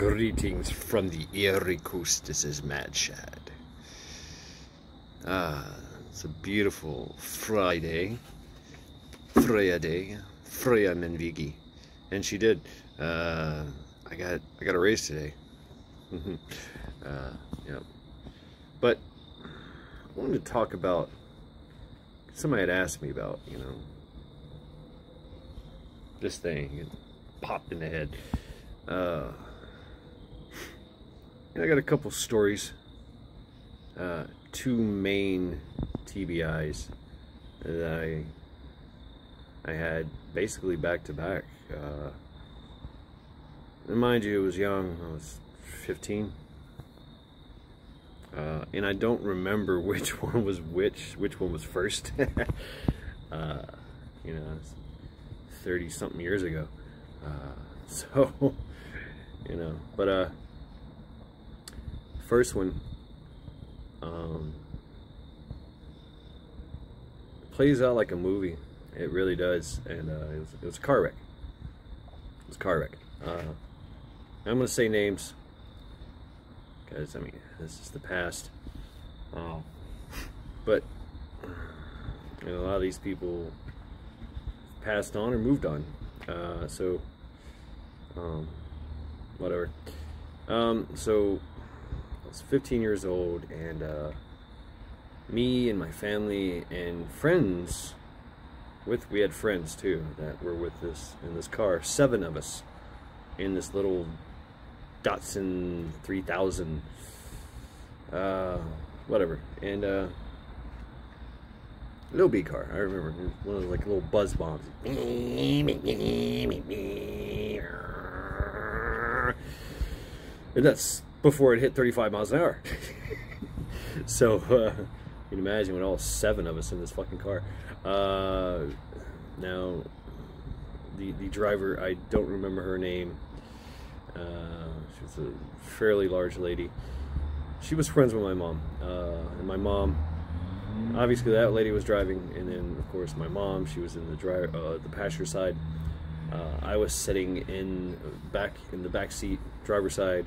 Greetings from the Erie Coast. This is Mad Shad. It's a beautiful Friday. Freya Menvigi. And she did. I got a raise today. Yeah. But I wanted to talk about, somebody had asked me about, this thing. It popped in the head. I got a couple stories, two main TBIs that I had basically back to back. And mind you, it was young. I was 15, and I don't remember which one was which one was first. It's 30-something years ago. So, but first one plays out like a movie. It really does. And it was a car wreck. It was a car wreck. I'm gonna say names because this is the past. But a lot of these people passed on or moved on. So whatever. So I was 15 years old, and me and my family and friends, we had friends too that were with us in this car. 7 of us in this little Datsun 3000, whatever, and little B car. I remember one of those like little buzz bombs. And that's before it hit 35 miles an hour. So you can imagine with all 7 of us in this fucking car. Now the driver, I don't remember her name. She was a fairly large lady. She was friends with my mom, and my mom, obviously that lady was driving, and then of course my mom, she was in the passenger side. I was sitting in the back seat, driver's side,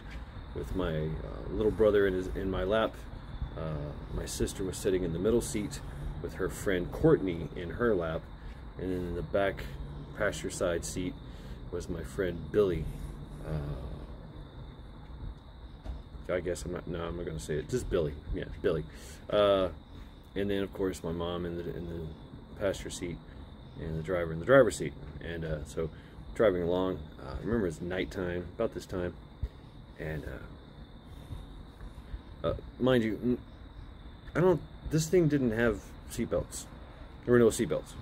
with my little brother in my lap. My sister was sitting in the middle seat with her friend Courtney in her lap, and then in the back passenger side seat was my friend Billy. I guess I'm not going to say it. Just Billy. Yeah, Billy. And then of course my mom in the passenger seat, and the driver in the driver's seat. And so driving along, I remember it's nighttime, about this time, and mind you, this thing didn't have seatbelts. There were no seatbelts.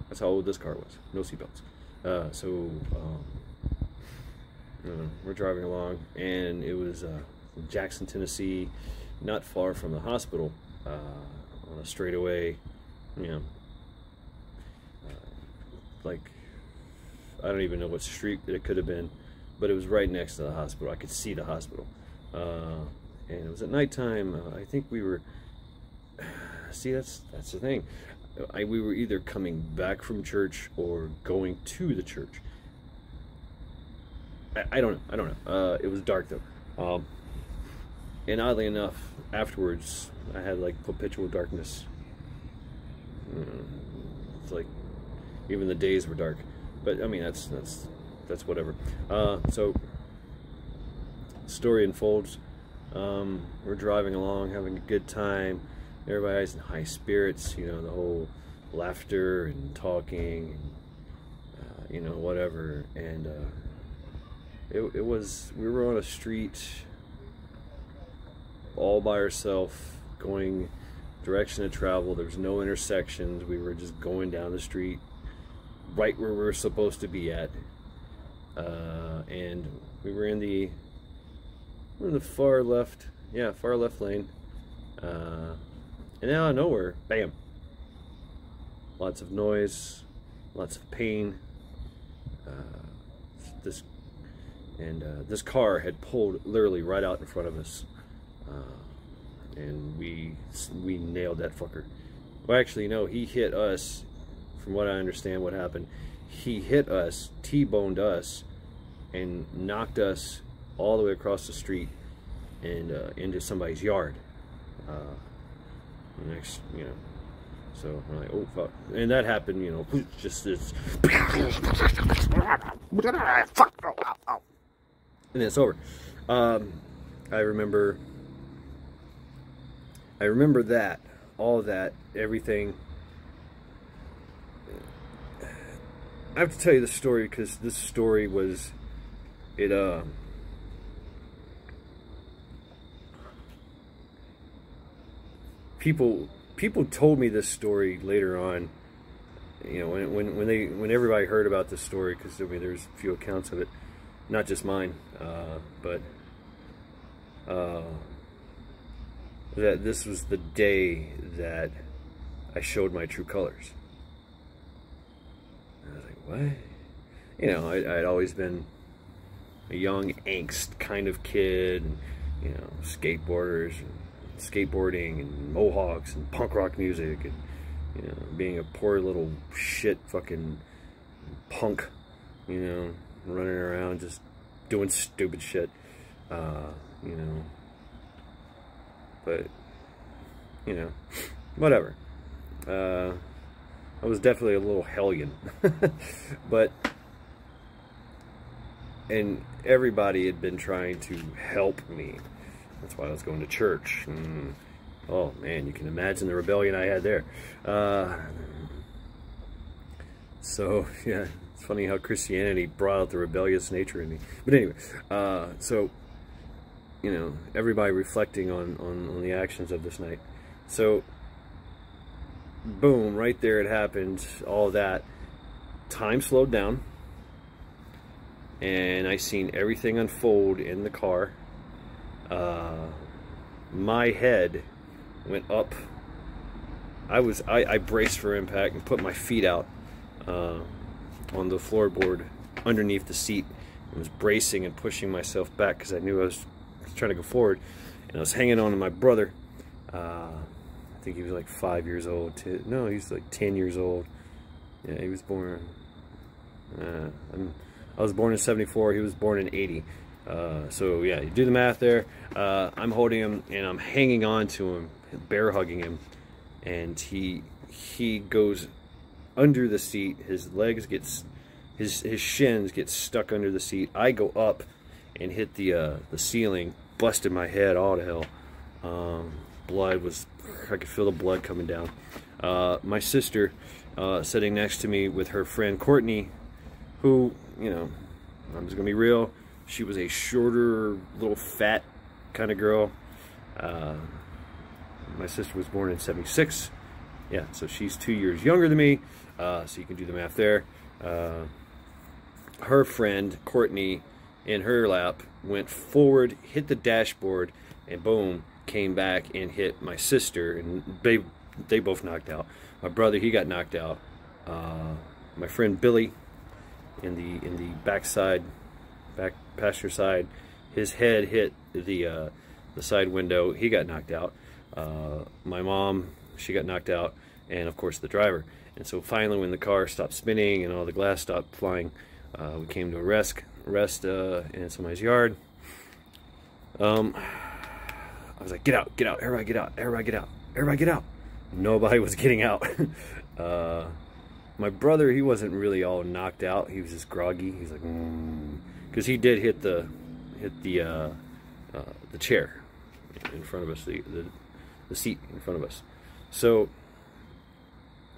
That's how old this car was. No seatbelts. So we're driving along, and it was Jackson, Tennessee, not far from the hospital, on a straightaway, like, I don't even know what street it could have been, but it was right next to the hospital. I could see the hospital. And it was at nighttime. I think we were, see, that's the thing. We were either coming back from church or going to the church. I don't know. It was dark though. And oddly enough, afterwards, I had like perpetual darkness. It's like even the days were dark. But I mean, that's whatever. So story unfolds. We're driving along, having a good time. Everybody's in high spirits. The whole laughter and talking, and whatever. And we were on a street all by ourselves, going direction of travel. There was no intersections. We were just going down the street right where we were supposed to be at, and we were in the far left lane, and out of nowhere, bam, lots of noise, lots of pain. This car had pulled literally right out in front of us, and we nailed that fucker. Well, actually, no, he hit us. From what I understand, what happened, he hit us, T-boned us, and knocked us all the way across the street and into somebody's yard. Next, you know, so I'm like, oh fuck, and that happened, you know, just this, and it's over. I remember that, all of that, everything. I have to tell you this story because this story was, people told me this story later on, you know, when everybody heard about this story, because I mean there's a few accounts of it, not just mine, but that this was the day that I showed my true colors. I was like, what? You know, I'd always been a young angst kind of kid, and, you know, skateboarders and skateboarding and mohawks and punk rock music, and, you know, being a poor little shit fucking punk, you know, running around just doing stupid shit, you know, but, you know, whatever. I was definitely a little hellion, but, and everybody had been trying to help me. That's why I was going to church. Oh man, you can imagine the rebellion I had there. So yeah, it's funny how Christianity brought out the rebellious nature in me. But anyway, so, you know, everybody reflecting on the actions of this night. So, boom, right there it happened, all that. Time slowed down, and I seen everything unfold in the car. My head went up. I braced for impact and put my feet out on the floorboard underneath the seat. I was bracing and pushing myself back because I knew I was trying to go forward, and I was hanging on to my brother. I think he was like 5 years old. No, he was like 10 years old. Yeah, he was born. I was born in '74. He was born in '80. So yeah, you do the math there. I'm holding him and I'm hanging on to him, bear hugging him, and he goes under the seat. His legs gets, his shins get stuck under the seat. I go up and hit the ceiling, busted my head all to hell. Blood was, I could feel the blood coming down. My sister sitting next to me with her friend Courtney, who, you know, I'm just gonna be real, she was a shorter, little fat kind of girl. My sister was born in '76. Yeah, so she's 2 years younger than me, so you can do the math there. Her friend Courtney, in her lap, went forward, hit the dashboard, and boom, came back and hit my sister, and they both knocked out. My brother, he got knocked out. My friend Billy, in the back passenger side, his head hit the side window. He got knocked out. My mom, she got knocked out, and of course the driver. And so finally, when the car stopped spinning and all the glass stopped flying, we came to a rest in somebody's yard. I was like, get out, everybody get out, everybody get out, everybody get out. Nobody was getting out. My brother, he wasn't really all knocked out. He was just groggy. He's like, because he did hit the chair in front of us, the seat in front of us. So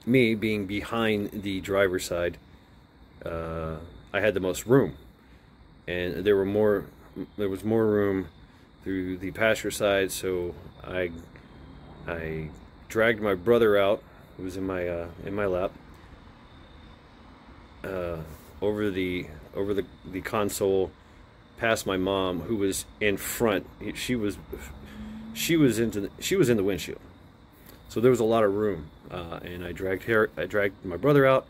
me being behind the driver's side, I had the most room, and there was more room through the passenger side. So I dragged my brother out, who was in my lap, over the console, past my mom, who was in front. She was in the windshield, so there was a lot of room, and I dragged my brother out,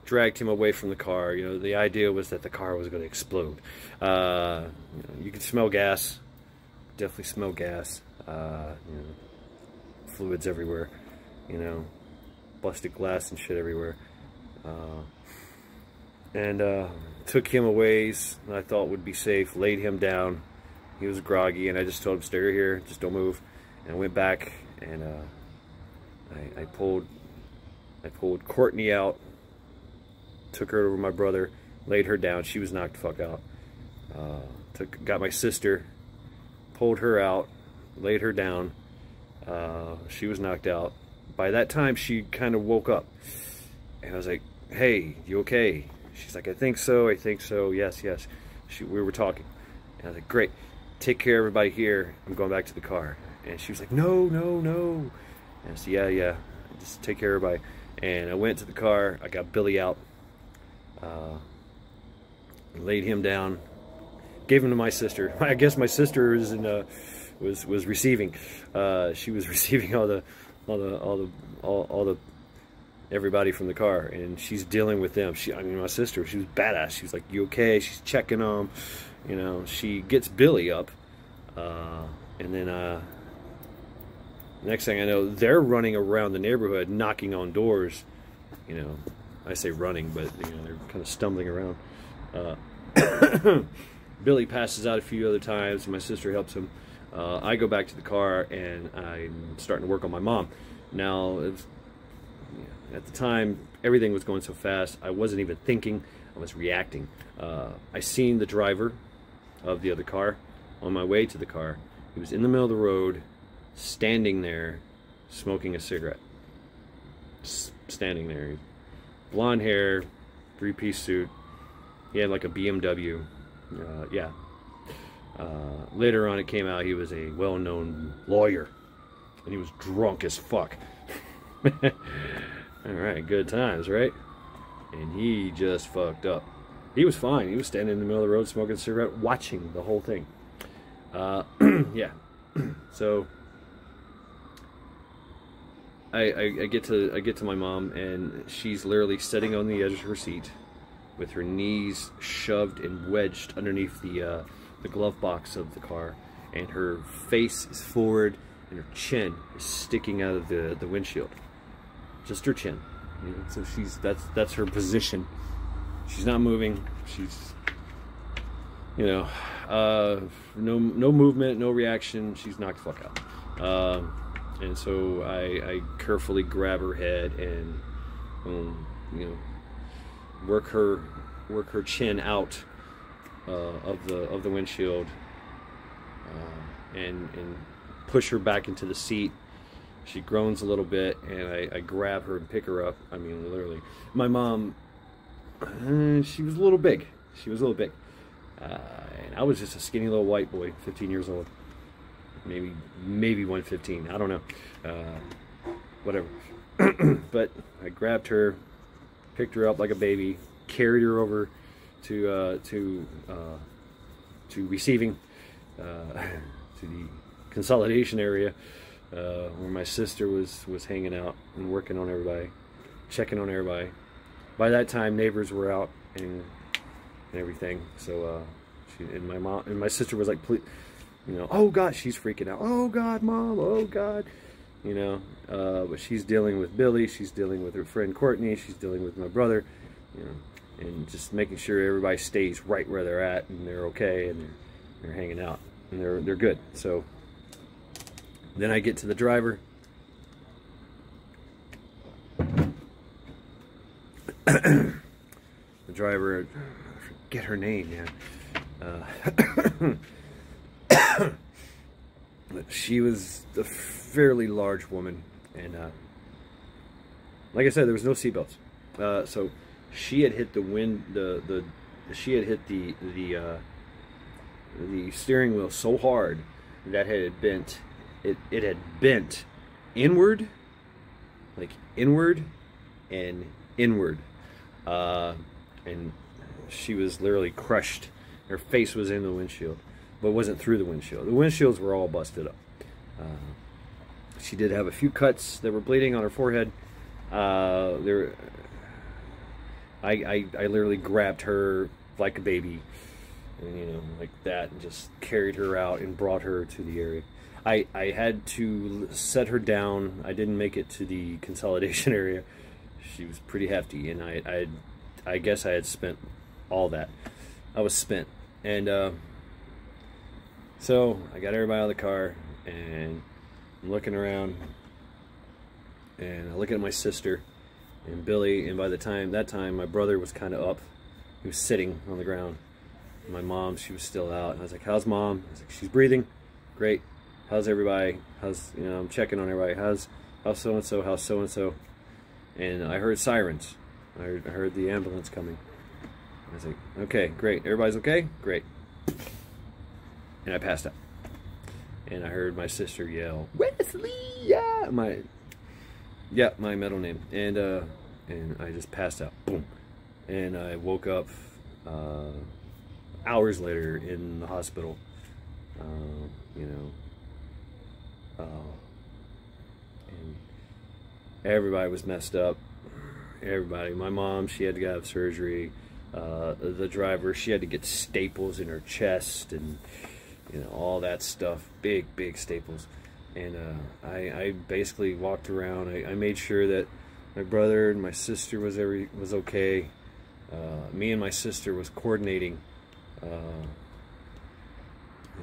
dragged him away from the car. You know, the idea was that the car was going to explode. You know, you could smell gas, definitely smell gas. You know, fluids everywhere. You know, busted glass and shit everywhere. and took him a ways I thought would be safe, laid him down. He was groggy, and I just told him, stay here, just don't move. And I went back, and I pulled Courtney out, took her over to my brother, laid her down. She was knocked the fuck out. Got my sister, pulled her out, laid her down. She was knocked out. By that time, she kind of woke up, and I was like, hey, you okay? She's like, I think so, yes. We were talking, and I was like, great, take care of everybody here, I'm going back to the car. And she was like, no. And I said, yeah, just take care of everybody. And I went to the car, I got Billy out, laid him down, gave him to my sister. I guess my sister was receiving. She was receiving all the everybody from the car, and she's dealing with them. I mean, my sister, she was badass. She was like, you okay? She's checking them, you know. She gets Billy up, and then next thing I know, they're running around the neighborhood, knocking on doors. You know, I say running, but you know, they're kind of stumbling around. Billy passes out a few other times, and my sister helps him. I go back to the car, and I'm starting to work on my mom. Now, at the time, everything was going so fast, I wasn't even thinking, I was reacting. I seen the driver of the other car on my way to the car. He was in the middle of the road, standing there, smoking a cigarette. Standing there. Blonde hair, three-piece suit. He had like a BMW. Yeah. Later on, it came out he was a well-known lawyer, and he was drunk as fuck. All right, good times, right? And he just fucked up. He was fine. He was standing in the middle of the road smoking a cigarette, watching the whole thing. Yeah. So I get to my mom, and she's literally sitting on the edge of her seat with her knees shoved and wedged underneath the glove box of the car, and her face is forward, and her chin is sticking out of the windshield. Just her chin. You know, so that's her position. She's not moving. She's, you know, no movement, no reaction. She's knocked the fuck out. And so I carefully grab her head and you know, work her chin out of the windshield, and push her back into the seat. She groans a little bit, and I grab her and pick her up. I mean, literally. My mom, she was a little big. And I was just a skinny little white boy, 15 years old. Maybe 115. I don't know. Whatever. But I grabbed her, picked her up like a baby, carried her over to receiving, to the consolidation area, where my sister was hanging out and working on everybody, checking on everybody. By that time, neighbors were out and everything. So my mom and my sister was like, please, you know, oh God, she's freaking out. Oh God, Mom, oh God, you know. But she's dealing with Billy, she's dealing with her friend Courtney, she's dealing with my brother, you know, and just making sure everybody stays right where they're at, and they're okay, and they're hanging out, and they're good. So then I get to the driver. The driver, I forget her name, man. She was a fairly large woman, and like I said, there was no seatbelts. So she had hit she had hit the steering wheel so hard that it had bent. It had bent inward, like inward and inward, and she was literally crushed. Her face was in the windshield, but wasn't through the windshield. The windshields were all busted up. She did have a few cuts that were bleeding on her forehead. I literally grabbed her like a baby, and, you know, like that, and just carried her out and brought her to the area. I had to set her down. I didn't make it to the consolidation area. She was pretty hefty, and I guess I had spent all that. I was spent. And so I got everybody out of the car, and I'm looking around, and I look at my sister and Billy, and by that time my brother was kind of up. He was sitting on the ground. And my mom, she was still out. And I was like, how's mom? I was like, she's breathing. Great. How's everybody? How's, you know, I'm checking on everybody. How's so-and-so? How's so-and-so? And I heard sirens. I heard the ambulance coming. I was like, okay, great. Everybody's okay? Great. And I passed out. And I heard my sister yell, Wesley! Yeah! My middle name. And I just passed out. Boom. And I woke up hours later in the hospital. You know. And everybody was messed up. Everybody. My mom, she had to have surgery. The driver, she had to get staples in her chest, and you know, all that stuff. Big staples. And I basically walked around. I made sure that my brother and my sister was okay. Me and my sister was coordinating.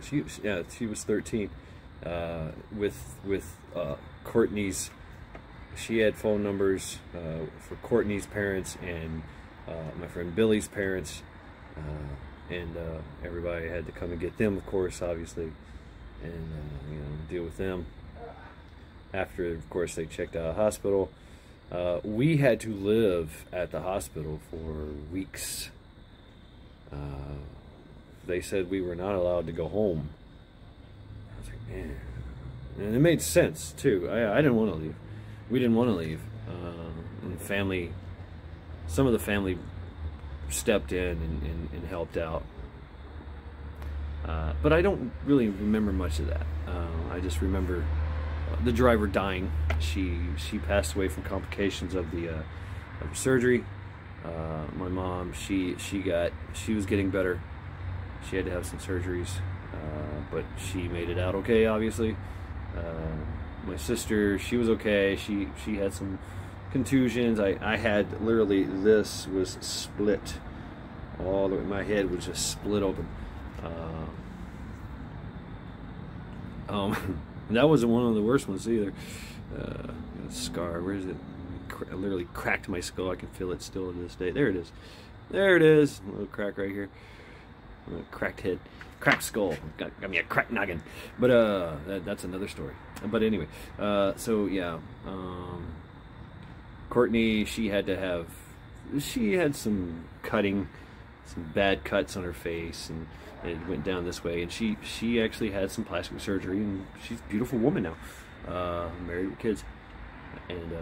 She was 13. With Courtney's. She had phone numbers for Courtney's parents and my friend Billy's parents, and everybody had to come and get them, of course, obviously, and you know, deal with them. After, of course, they checked out of the hospital, we had to live at the hospital for weeks. They said we were not allowed to go home. I was like, man, and it made sense too. I didn't want to leave. We didn't want to leave. And family, some of the family stepped in and helped out. But I don't really remember much of that. I just remember the driver dying. She passed away from complications of the surgery. My mom, she was getting better. She had to have some surgeries, but she made it out okay, obviously. My sister, she was okay. She had some contusions. I had literally, this was split all the way. My head was just split open. That wasn't one of the worst ones either. Scar, where is it? I literally cracked my skull. I can feel it still to this day. There it is. There it is. A little crack right here. Cracked head, cracked skull. Got me a cracked noggin. But that's another story. But anyway, so yeah, Courtney, she had some some bad cuts on her face, and it went down this way, and she actually had some plastic surgery, and she's a beautiful woman now, married with kids. And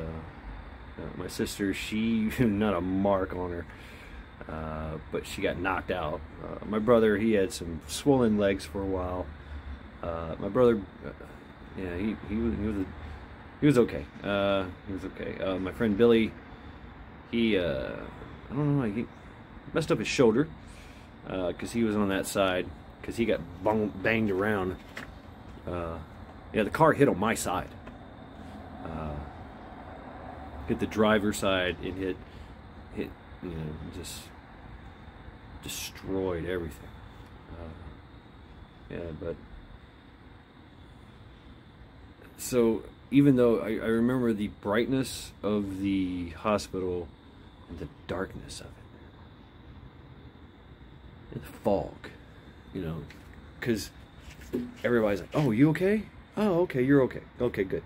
my sister, she not a mark on her. But she got knocked out. My brother, he had some swollen legs for a while. My brother, yeah, he was okay. He was okay. My friend Billy, he I don't know, he messed up his shoulder because he was on that side, because he got banged around. Yeah, the car hit on my side. Hit the driver's side. It hit, you know, just destroyed everything. Yeah, but so even though I remember the brightness of the hospital and the darkness of it, and the fog, you know, because everybody's like, "Oh, you okay? Oh, okay, you're okay. Okay, good."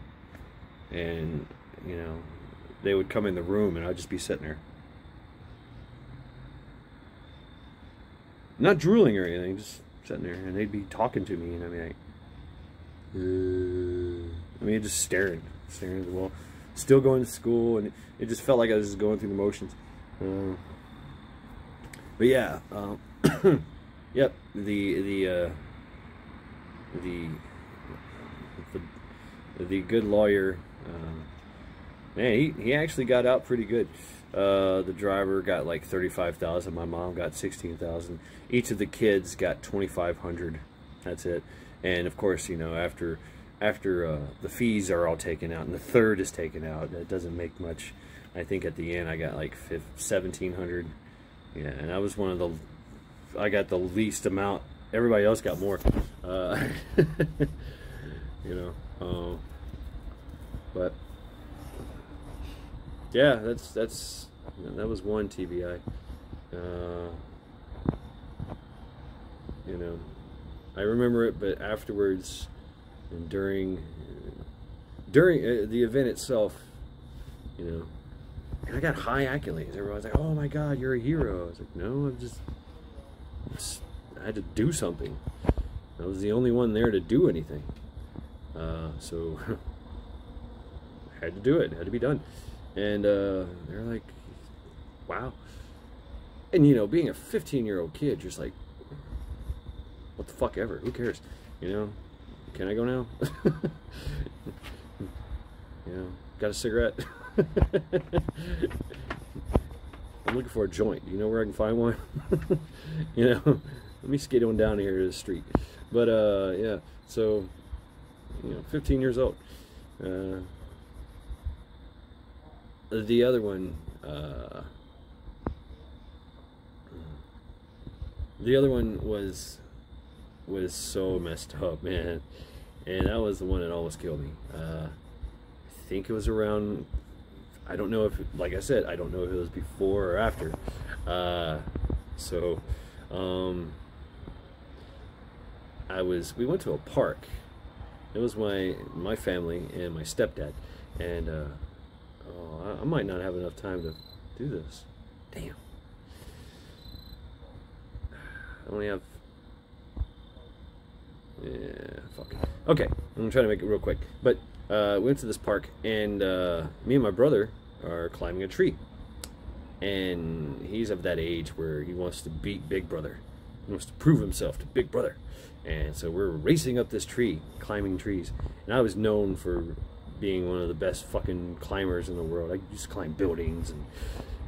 And you know, they would come in the room, and I'd just be sitting there. Not drooling or anything, just sitting there, and they'd be talking to me, and I'd be like, just staring at the wall. Still going to school, and it just felt like I was just going through the motions. But yeah, yep, the good lawyer, man, he actually got out pretty good. The driver got like $35,000. My mom got $16,000. Each of the kids got $2,500. That's it. And of course, you know, after the fees are all taken out and the third is taken out, that doesn't make much. I think at the end I got like $1,700. Yeah, and I was one of the, I got the least amount. Everybody else got more. You know, but yeah, that's that was one TBI. You know, I remember it, but afterwards and during the event itself, you know, and I got high accolades. Everyone's like, "Oh my God, you're a hero." I was like, "No, I had to do something. I was the only one there to do anything, so I had to do it. It had to be done." And they're like, "Wow." And you know, being a 15-year-old kid, you're just like, what the fuck ever, who cares, you know? Can I go now? You know, got a cigarette? I'm looking for a joint. You know where I can find one? You know, let me skate on down here to the street. But yeah, so, you know, 15 years old. The other one, was so messed up, man, and that was the one that almost killed me. I think it was around, I don't know if, like I said, I don't know if it was before or after. We went to a park. It was my family and my stepdad, and I might not have enough time to do this. Damn. I only have, yeah, fuck it. Okay, I'm gonna try to make it real quick. But we went to this park, and me and my brother are climbing a tree. And he's of that age where he wants to beat Big Brother. He wants to prove himself to Big Brother. And so we're racing up this tree, climbing trees. And I was known for being one of the best fucking climbers in the world. I used to climb buildings, and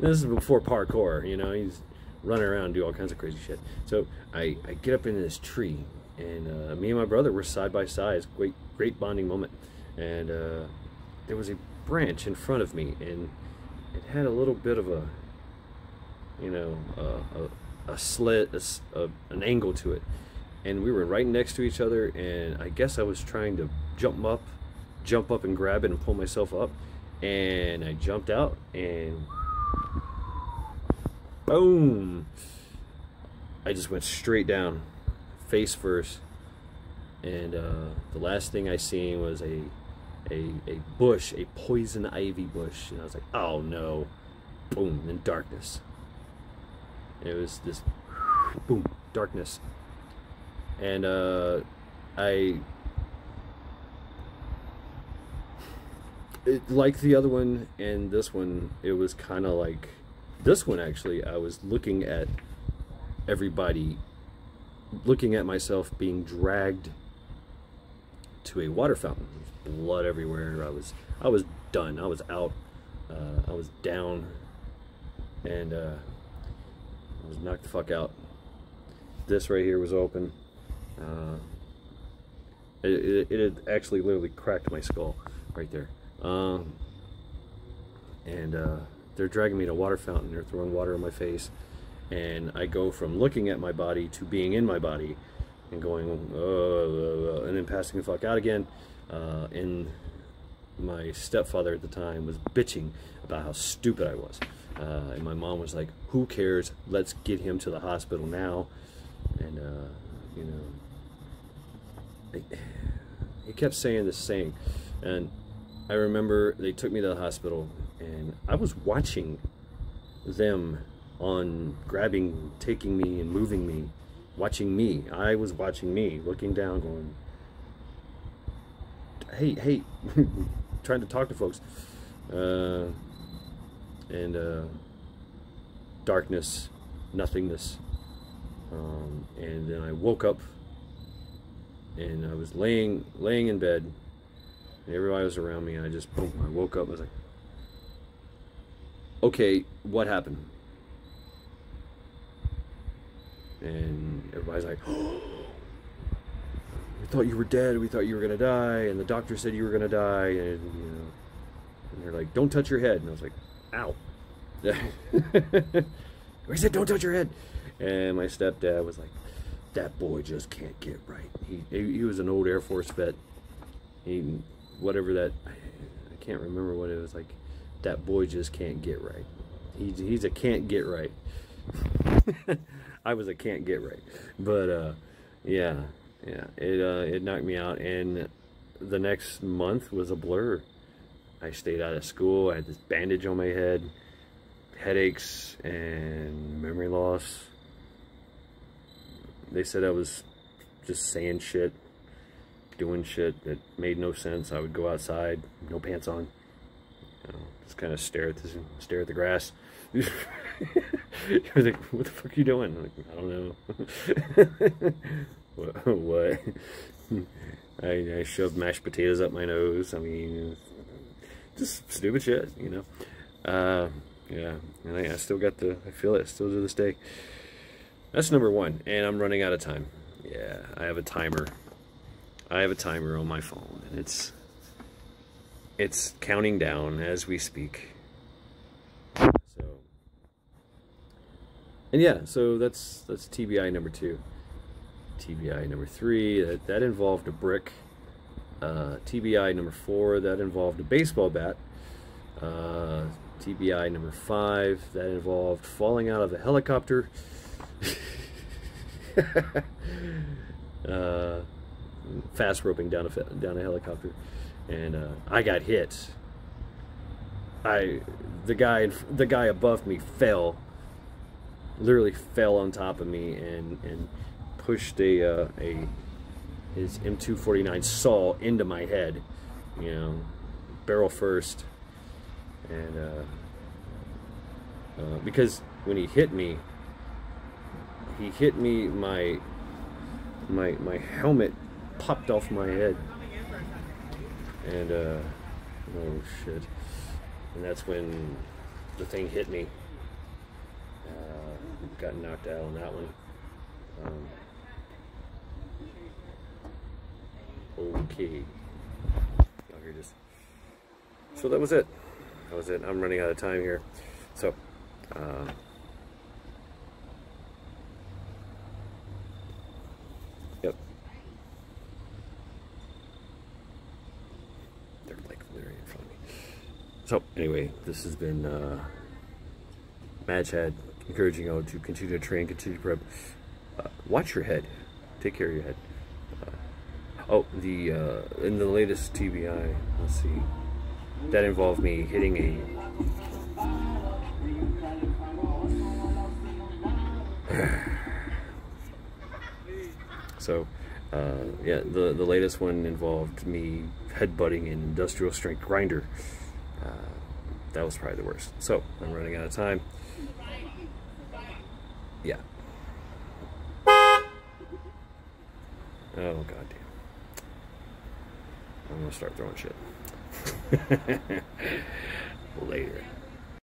this is before parkour, you know. He's running around and do all kinds of crazy shit. So I get up into this tree, and me and my brother were side by side. It's a great bonding moment. And there was a branch in front of me, and it had a little bit of a, you know, a slit, an angle to it. And we were right next to each other, and I guess I was trying to jump up and grab it and pull myself up, and I jumped out, and boom, I just went straight down, face first. And the last thing I seen was a bush, a poison ivy bush, and I was like, oh no. Boom, and darkness. And it was this boom, darkness. And like the other one and this one, it was kind of like, this one actually, I was looking at everybody, looking at myself being dragged to a water fountain. There's blood everywhere. I was done. I was out. I was down, and I was knocked the fuck out. This right here was open. It had actually literally cracked my skull right there. And they're dragging me to a water fountain. They're throwing water in my face, and I go from looking at my body to being in my body and going, and then passing the fuck out again. And my stepfather at the time was bitching about how stupid I was. And my mom was like, who cares? Let's get him to the hospital now. And, you know, he kept saying this saying. And I remember they took me to the hospital, and I was watching them on grabbing, taking me and moving me, watching me. I was watching me, looking down, going, hey, trying to talk to folks. And darkness, nothingness. And then I woke up, and I was laying in bed, and everybody was around me, and I just, boom, I woke up, and I was like, okay, what happened? And everybody's like, oh, we thought you were dead, we thought you were gonna die, and the doctor said you were gonna die, and you know, and they're like, don't touch your head, and I was like, ow. He said, don't touch your head. And my stepdad was like, that boy just can't get right. He was an old Air Force vet. Whatever that, I can't remember what it was like. That boy just can't get right. He's a can't get right. I was a can't get right. But yeah, it knocked me out, and the next month was a blur. I stayed out of school. I had this bandage on my head, headaches, and memory loss. They said I was just saying shit, doing shit that made no sense. I would go outside, no pants on, you know, just kind of stare at the grass. I was like, what the fuck are you doing? I'm like, I don't know. What? I shoved mashed potatoes up my nose. I mean, just stupid shit, you know. Yeah, and I still got I feel it still to this day. That's number one, and I'm running out of time. Yeah, I have a timer. I have a timer on my phone, and it's counting down as we speak. So, and yeah, so that's TBI number 2. TBI number 3, that involved a brick. TBI number 4, that involved a baseball bat. TBI number 5, that involved falling out of a helicopter. Fast roping down a helicopter, and I got hit. The guy above me literally fell on top of me and pushed his M249 saw into my head, you know, barrel first, and because when he hit me, my helmet popped off my head, and oh shit, and that's when the thing hit me. Got knocked out on that one. Okay. Y'all hear this? So that was it. I'm running out of time here. So, yep. They're like literally in front of me. So anyway, this has been Mad Chad, encouraging you to continue to train, continue to prep. Watch your head. Take care of your head. In the latest TBI, let's see, that involved me hitting so yeah, the latest one involved me headbutting an industrial strength grinder. That was probably the worst. So I'm running out of time. Yeah. Oh goddamn. I'm gonna start throwing shit. Later.